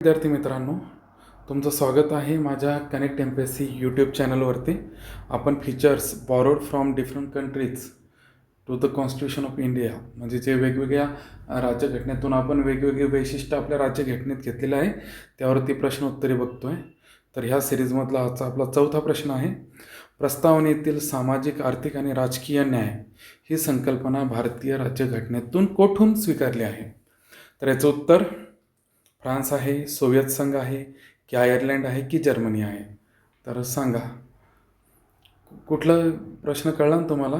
विद्यार्थी मित्रांनो, तुमचं स्वागत आहे माझ्या कनेक्ट MPSC यूट्यूब चॅनलवरती. आपण features borrowed from different countries to the Constitution of India, म्हणजे जे वेगवेगळ्या राज्यघटनेतून आपण वेगवेगळे वैशिष्ट्य आपल्या राज्यघटनेत घेतलेलं आहे त्यावरती प्रश्न उत्तरे बघतोय. तर ह्या सिरीजमधला आजचा आपला चौथा प्रश्न आहे, प्रस्तावनेतील सामाजिक, आर्थिक आणि राजकीय न्याय ही संकल्पना भारतीय राज्यघटनेतून कोठून स्वीकारली आहे? तर याचं उत्तर फ्रान्स आहे, सोव्हिएत संघ आहे, की आयर्लंड आहे, की जर्मनी आहे? तर सांगा, कुठला प्रश्न कळला ना तुम्हाला?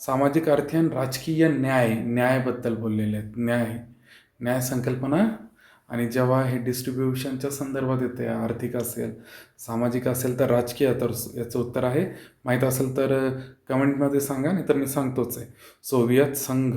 सामाजिक, आर्थिक आणि राजकीय न्यायाबद्दल बोललेले आहेत. न्याय संकल्पना. आणि जेव्हा हे डिस्ट्रीब्युशनच्या संदर्भात येते, आर्थिक असेल, सामाजिक असेल, तर राजकीय, तर याचं उत्तर आहे, माहीत असेल तर कमेंटमध्ये सांगा, नाही तर मी सांगतोच आहे, सोव्हिएत संघ.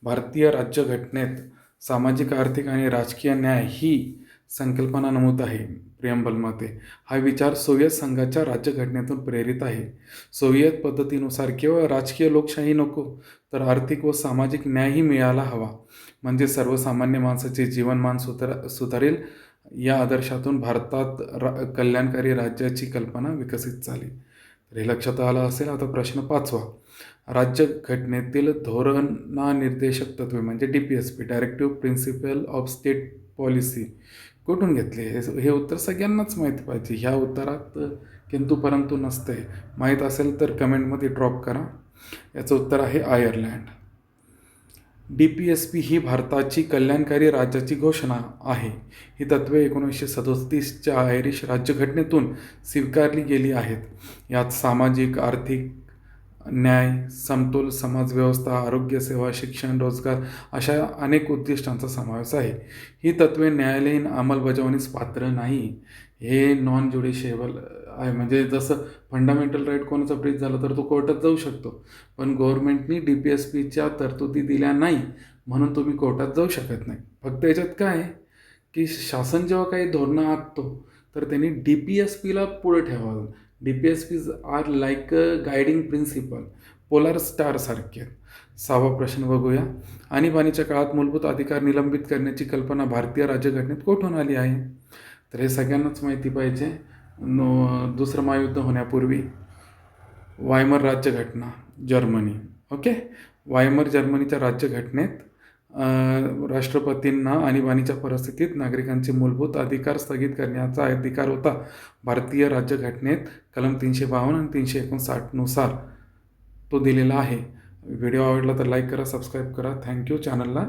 भारतीय राज्यघटनेत सामाजिक, आर्थिक आणि राजकीय न्याय ही संकल्पना नमूद आहे प्रिअम्बलमध्ये. हा विचार सोव्हिएत संघाच्या राज्यघटनेतून प्रेरित आहे. सोव्हिएत पद्धतीनुसार केवळ राजकीय लोकशाही नको, तर आर्थिक व सामाजिक न्यायही मिळायला हवा, म्हणजे सर्वसामान्य माणसाचे जीवनमान सुधारेल. या आदर्शातून भारतात कल्याणकारी राज्याची कल्पना विकसित झाली. तर हे लक्षात आलं असेल. आता प्रश्न 5वा, राज्यघटनेतील धोरणनिर्देशक तत्वे म्हणजे DPSP, directive principle of state policy, कुठून घेतले? हे उत्तर सगळ्यांनाच माहिती पाहिजे. ह्या उत्तरात किंतु परंतु नसते. माहीत असेल तर कमेंटमध्ये ड्रॉप करा. याचं उत्तर आहे आयर्लंड. DPSP ही भारताची कल्याणकारी राज्याची घोषणा आहे. ही तत्त्वे 1937च्या आयरिश राज्यघटनेतून स्वीकारली गेली आहेत. यात सामाजिक, आर्थिक न्याय, समतोल समाजव्यवस्था, आरोग्यसेवा, शिक्षण, रोजगार अशा अनेक उद्दिष्टांचा समावेश आहे. ही तत्त्वे न्यायालयीन अंमलबजावणीस पात्र नाही. हे नॉन ज्युडिशिएबल आहे. म्हणजे जसं फंडामेंटल राईट कोणाचा ब्रीच झाला तर तो कोर्टात जाऊ शकतो, पण गव्हर्नमेंटनी DPSPच्या तरतुदी दिल्या नाही म्हणून तुम्ही कोर्टात जाऊ शकत नाही. फक्त याच्यात काय आहे की शासन जेव्हा काही धोरणं आखतो तर त्यांनी DPSPला पुढे ठेवावं. DPSPज are like a guiding principle, polar स्टारसारखे. 6वा प्रश्न बघूया, आणीबाणीच्या काळात मूलभूत अधिकार निलंबित करण्याची कल्पना भारतीय राज्यघटनेत कोठून आली आहे? तर हे सगळ्यांनाच माहिती पाहिजे. दुसरं महायुद्ध होण्यापूर्वी वायमर राज्यघटना, जर्मनी. ओके, वायमर जर्मनीच्या राज्यघटनेत राष्ट्रपतींना आणीबाणीच्या परिस्थितीत नागरिकांचे मूलभूत अधिकार स्थगित करण्याचा अधिकार होता. भारतीय राज्यघटनेत कलम 352 आणि 359 नुसार तो दिलेला आहे. व्हिडिओ आवडला तर लाईक करा, सबस्क्राईब करा. थँक्यू. चॅनलला